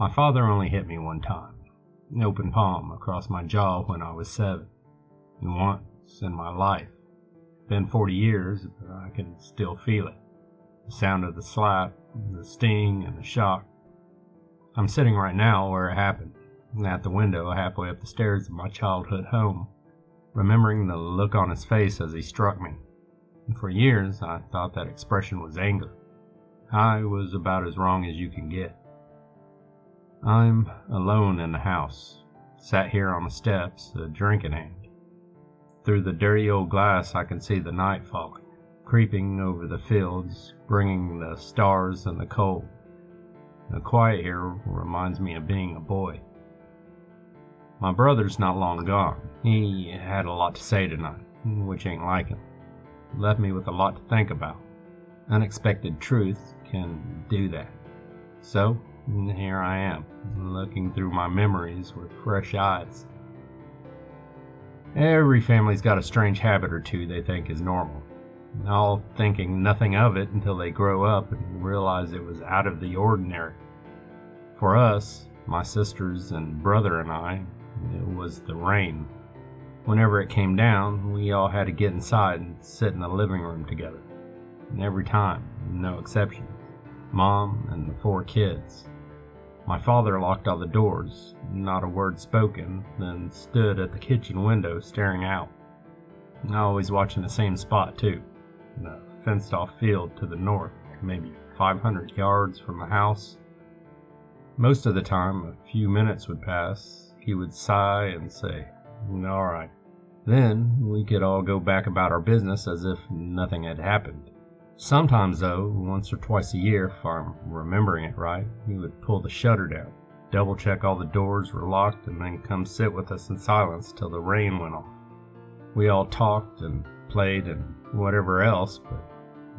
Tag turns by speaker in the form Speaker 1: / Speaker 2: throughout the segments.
Speaker 1: My father only hit me one time, an open palm across my jaw when I was 7. And once in my life. Been 40 years, but I can still feel it. The sound of the slap, the sting, and the shock. I'm sitting right now where it happened, at the window halfway up the stairs of my childhood home, remembering the look on his face as he struck me. And for years, I thought that expression was anger. I was about as wrong as you can get. I'm alone in the house, sat here on the steps, a drink in hand. Through the dirty old glass I can see the night falling, creeping over the fields, bringing the stars and the cold. The quiet here reminds me of being a boy. My brother's not long gone. He had a lot to say tonight, which ain't like him. Left me with a lot to think about. Unexpected truth can do that. So, here I am, looking through my memories with fresh eyes. Every family's got a strange habit or two they think is normal, all thinking nothing of it until they grow up and realize it was out of the ordinary. For us, my sisters and brother and I, it was the rain. Whenever it came down, we all had to get inside and sit in the living room together. And every time, no exceptions, Mom and the 4 kids. My father locked all the doors, not a word spoken, then stood at the kitchen window staring out. Always watching the same spot too, the fenced-off field to the north, maybe 500 yards from the house. Most of the time, a few minutes would pass, he would sigh and say, "All right." Then we could all go back about our business as if nothing had happened. Sometimes, though, once or twice a year, if I'm remembering it right, he would pull the shutter down, double-check all the doors were locked, and then come sit with us in silence till the rain went off. We all talked and played and whatever else, but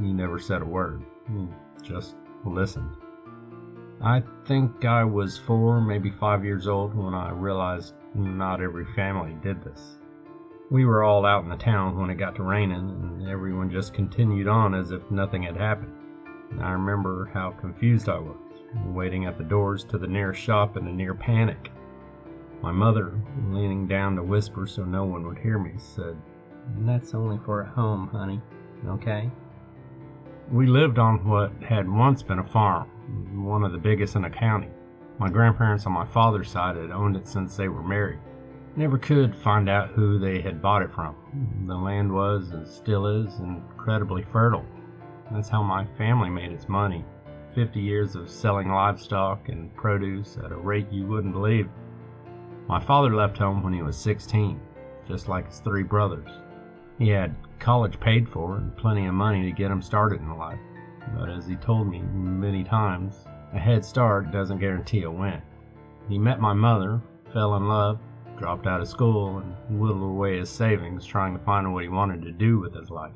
Speaker 1: he never said a word. He just listened. I think I was 4, maybe 5 years old when I realized not every family did this. We were all out in the town when it got to raining, and everyone just continued on as if nothing had happened. And I remember how confused I was, waiting at the doors to the nearest shop in a near panic. My mother, leaning down to whisper so no one would hear me, said, "That's only for at home, honey, okay?" We lived on what had once been a farm, one of the biggest in the county. My grandparents on my father's side had owned it since they were married. Never could find out who they had bought it from. The land was, and still is, incredibly fertile. That's how my family made its money. 50 years of selling livestock and produce at a rate you wouldn't believe. My father left home when he was 16, just like his 3 brothers. He had college paid for and plenty of money to get him started in life. But as he told me many times, a head start doesn't guarantee a win. He met my mother, fell in love, dropped out of school, and whittled away his savings trying to find what he wanted to do with his life.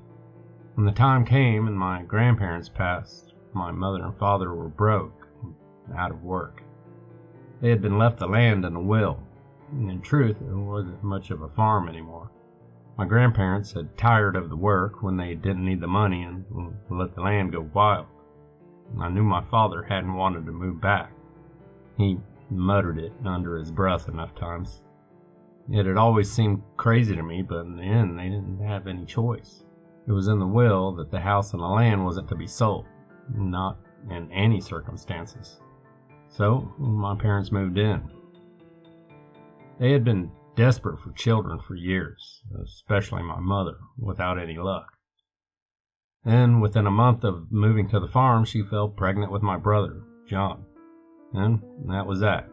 Speaker 1: When the time came and my grandparents passed, my mother and father were broke, out of work. They had been left the land in a will, and in truth it wasn't much of a farm anymore. My grandparents had tired of the work when they didn't need the money and let the land go wild. I knew my father hadn't wanted to move back. He muttered it under his breath enough times. It had always seemed crazy to me, but in the end they didn't have any choice. It was in the will that the house and the land wasn't to be sold, not in any circumstances. So my parents moved in. They had been desperate for children for years, especially my mother, without any luck. And within a month of moving to the farm, she fell pregnant with my brother, John. And that was that.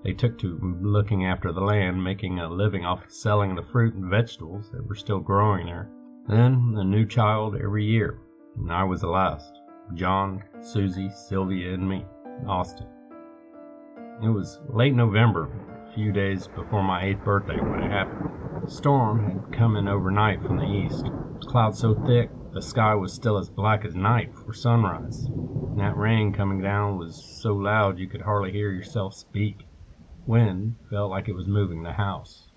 Speaker 1: They took to looking after the land, making a living off selling the fruit and vegetables that were still growing there. Then a new child every year, and I was the last. John, Susie, Sylvia, and me, Austin. It was late November, a few days before my 8th birthday when it happened. A storm had come in overnight from the east. Clouds so thick, the sky was still as black as night before sunrise. And that rain coming down was so loud you could hardly hear yourself speak. Wind felt like it was moving the house.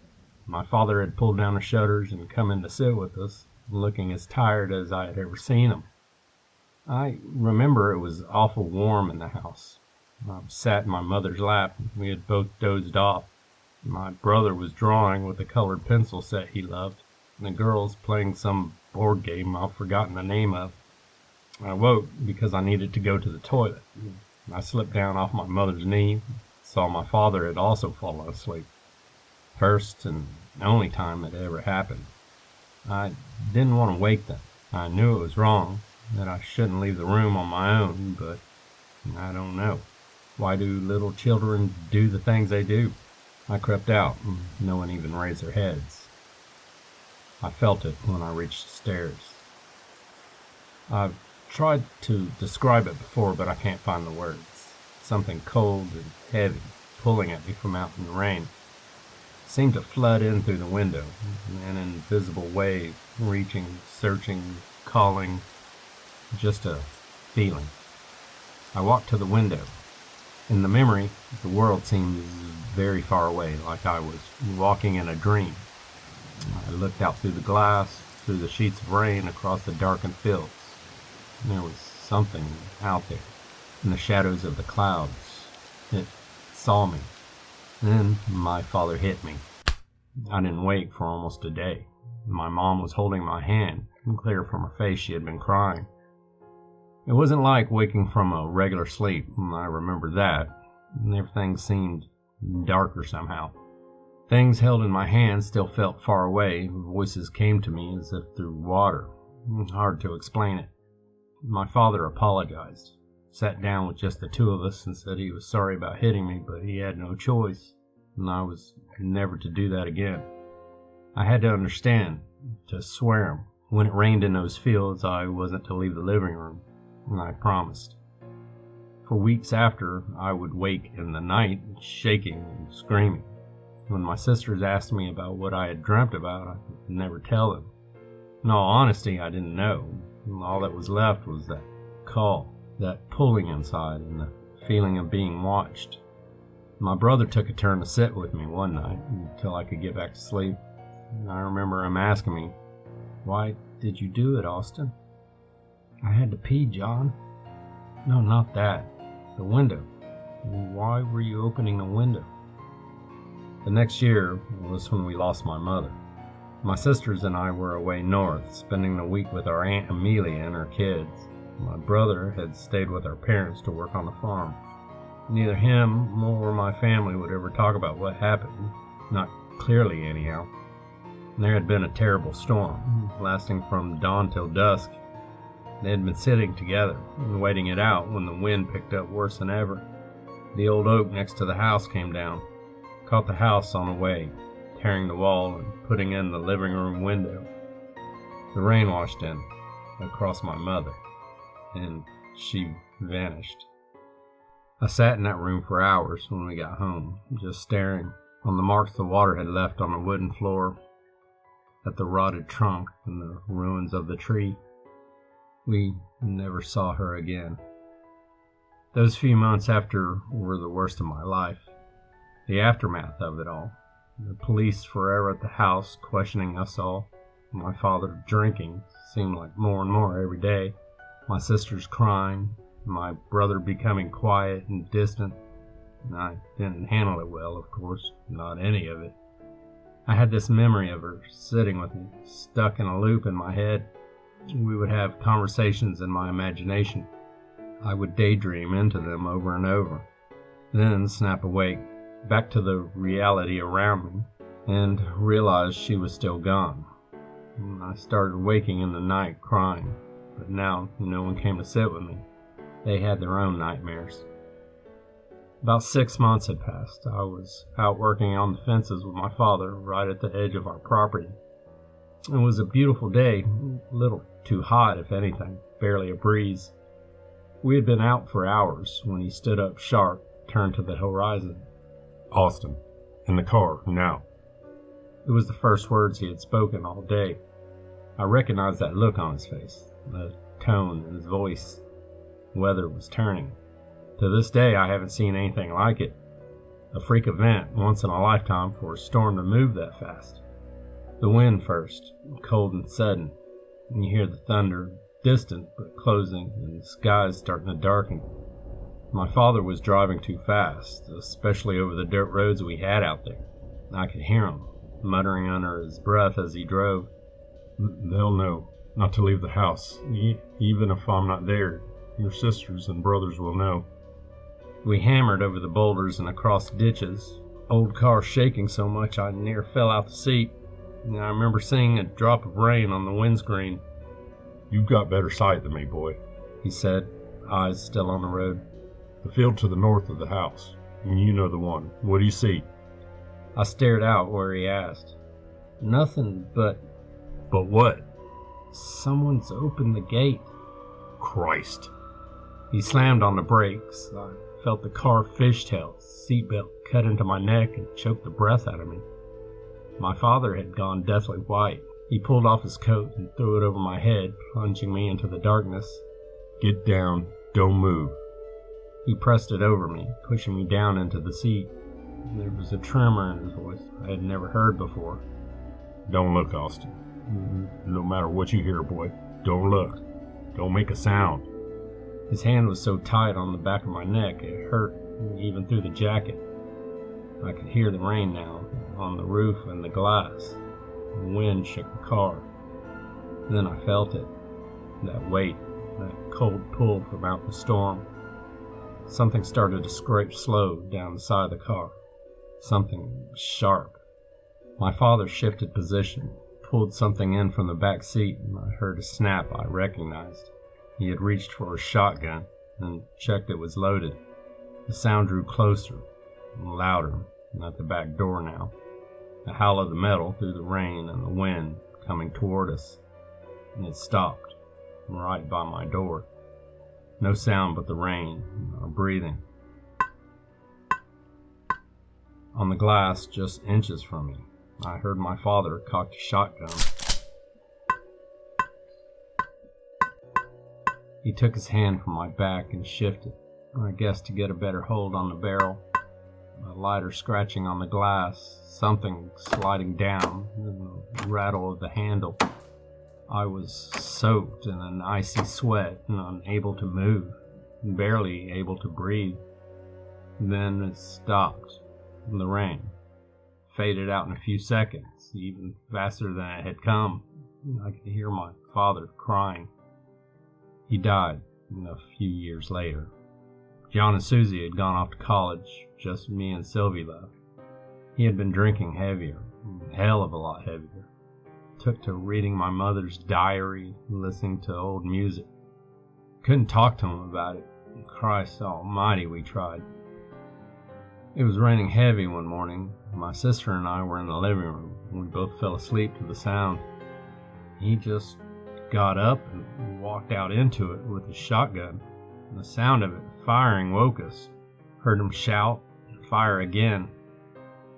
Speaker 1: My father had pulled down the shutters and come in to sit with us, looking as tired as I had ever seen him. I remember it was awful warm in the house. I sat in my mother's lap. We had both dozed off. My brother was drawing with a colored pencil set he loved, and the girls playing some board game I've forgotten the name of. I woke because I needed to go to the toilet. I slipped down off my mother's knee, saw my father had also fallen asleep. First and only time it ever happened. I didn't want to wake them. I knew it was wrong, that I shouldn't leave the room on my own, but I don't know. Why do little children do the things they do? I crept out, and no one even raised their heads. I felt it when I reached the stairs. I've tried to describe it before, but I can't find the words. Something cold and heavy, pulling at me from out in the rain, seemed to flood in through the window, an invisible wave, reaching, searching, calling, just a feeling. I walked to the window. In the memory, the world seemed very far away, like I was walking in a dream. I looked out through the glass, through the sheets of rain, across the darkened fields. There was something out there, in the shadows of the clouds. It saw me. Then my father hit me. I didn't wake for almost a day. My mom was holding my hand, and clear from her face she had been crying. It wasn't like waking from a regular sleep, I remember that, and everything seemed darker somehow. Things held in my hands still felt far away. Voices came to me as if through water. Hard to explain it. My father apologized, sat down with just the two of us and said he was sorry about hitting me, but he had no choice, and I was never to do that again. I had to understand, to swear him. When it rained in those fields, I wasn't to leave the living room, and I promised. For weeks after, I would wake in the night, shaking and screaming. When my sisters asked me about what I had dreamt about, I could never tell them. In all honesty, I didn't know. All that was left was that call, that pulling inside, and the feeling of being watched. My brother took a turn to sit with me one night until I could get back to sleep. I remember him asking me, "Why did you do it, Austin?" "I had to pee, John." "No, not that. The window. Why were you opening the window?" The next year was when we lost my mother. My sisters and I were away north, spending the week with our Aunt Amelia and her kids. My brother had stayed with our parents to work on the farm. Neither him nor my family would ever talk about what happened, not clearly anyhow. There had been a terrible storm, lasting from dawn till dusk. They had been sitting together and waiting it out when the wind picked up worse than ever. The old oak next to the house came down, caught the house on a wave, tearing the wall and putting in the living room window. The rain washed in, across my mother, and she vanished. I sat in that room for hours when we got home, just staring on the marks the water had left on the wooden floor, at the rotted trunk and the ruins of the tree. We never saw her again. Those few months after were the worst of my life. The aftermath of it all. The police forever at the house questioning us all. My father drinking seemed like more and more every day. My sisters crying. My brother becoming quiet and distant. I didn't handle it well, of course, not any of it. I had this memory of her sitting with me, stuck in a loop in my head. We would have conversations in my imagination. I would daydream into them over and over, then snap awake, back to the reality around me, and realize she was still gone. I started waking in the night crying, but now no one came to sit with me. They had their own nightmares. About 6 months had passed. I was out working on the fences with my father right at the edge of our property. It was a beautiful day, a little too hot if anything, barely a breeze. We had been out for hours when he stood up sharp, turned to the horizon. "Austin, in the car, now." It was the first words he had spoken all day. I recognized that look on his face, the tone in his voice. Weather was turning. To this day, I haven't seen anything like it. A freak event once in a lifetime for a storm to move that fast. The wind first, cold and sudden, and you hear the thunder, distant but closing, and the skies starting to darken. My father was driving too fast, especially over the dirt roads we had out there. I could hear him, muttering under his breath as he drove. They'll know not to leave the house, even if I'm not there. Your sisters and brothers will know. We hammered over the boulders and across ditches, old car shaking so much I near fell out the seat. I remember seeing a drop of rain on the windscreen. You've got better sight than me, boy, he said, eyes still on the road. The field to the north of the house. You know the one. What do you see? I stared out where he asked. Nothing but... But what? Someone's opened the gate. Christ. He slammed on the brakes. I felt the car fishtail, seatbelt cut into my neck and choked the breath out of me. My father had gone deathly white. He pulled off his coat and threw it over my head, plunging me into the darkness. Get down. Don't move. He pressed it over me, pushing me down into the seat. There was a tremor in his voice I had never heard before. Don't look, Austin. No matter what you hear, boy, don't look. Don't make a sound. His hand was so tight on the back of my neck it hurt, even through the jacket. I could hear the rain now, on the roof and the glass. The wind shook the car. Then I felt it, that weight, that cold pull from out the storm. Something started to scrape slow down the side of the car. Something sharp. My father shifted position, pulled something in from the back seat, and I heard a snap I recognized. He had reached for a shotgun and checked it was loaded. The sound drew closer and louder, and at the back door now. The howl of the metal through the rain and the wind coming toward us. And it stopped, right by my door. No sound but the rain, or breathing. On the glass, just inches from me, I heard my father cock a shotgun. He took his hand from my back and shifted, I guess to get a better hold on the barrel. A lighter scratching on the glass, something sliding down, and the rattle of the handle. I was soaked in an icy sweat and unable to move, barely able to breathe. Then it stopped, and the rain faded out in a few seconds, even faster than it had come. I could hear my father crying. He died a few years later. John and Susie had gone off to college, just me and Sylvie left. He had been drinking heavier, a hell of a lot heavier. Took to reading my mother's diary, listening to old music. Couldn't talk to him about it. Christ almighty, we tried. It was raining heavy one morning. My sister and I were in the living room, and we both fell asleep to the sound. He just got up and walked out into it with his shotgun, and the sound of it firing woke us. Heard him shout and fire again.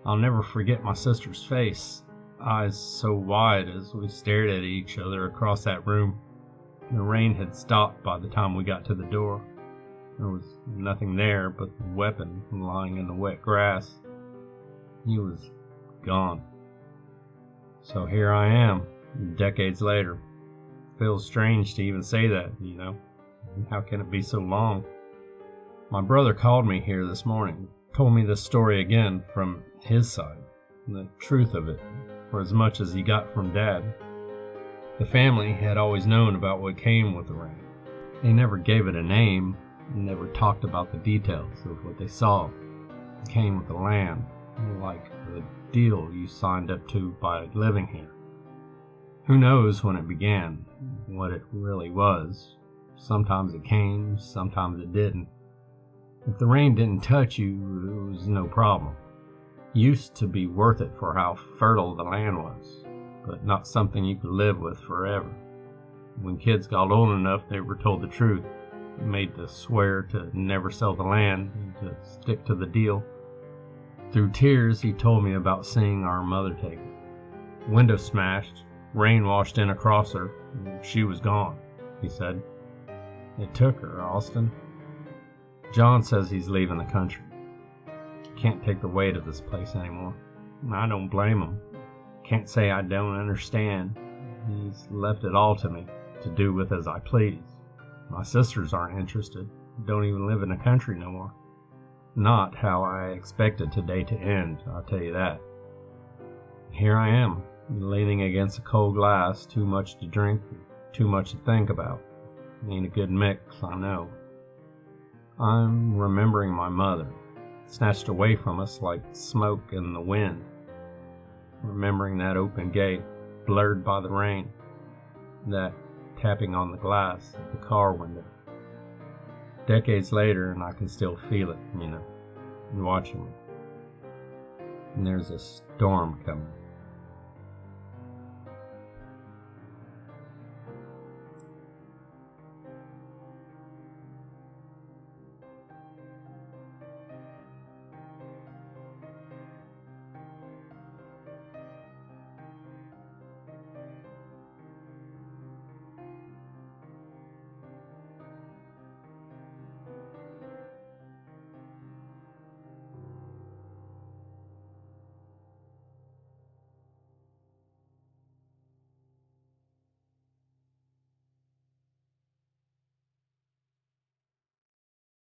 Speaker 1: I'll never forget my sister's face, eyes so wide as we stared at each other across that room. The rain had stopped by the time we got to the door. There was nothing there but the weapon lying in the wet grass. He was gone. So here I am, decades later. Feels strange to even say that, you know. How can it be so long? My brother called me here this morning, told me this story again from his side, the truth of it, for as much as he got from Dad. The family had always known about what came with the rain. They never gave it a name, and never talked about the details of what they saw. It came with the land, like the deal you signed up to by living here. Who knows when it began, what it really was. Sometimes it came, sometimes it didn't. If the rain didn't touch you, it was no problem. Used to be worth it for how fertile the land was, but not something you could live with forever. When kids got old enough, they were told the truth, made to swear to never sell the land and to stick to the deal. Through tears, he told me about seeing our mother take it. Window smashed, rain washed in across her, and she was gone, he said. It took her, Austin. John says he's leaving the country. Can't take the weight of this place anymore. I don't blame him. Can't say I don't understand. He's left it all to me, to do with as I please. My sisters aren't interested. don't even live in the country no more. Not how I expected today to end, I'll tell you that. Here I am, leaning against a cold glass, too much to drink, too much to think about. Ain't a good mix, I know. I'm remembering my mother, snatched away from us like smoke in the wind. Remembering that open gate, blurred by the rain, that tapping on the glass of the car window. Decades later, and I can still feel it, and watching it. And there's a storm coming.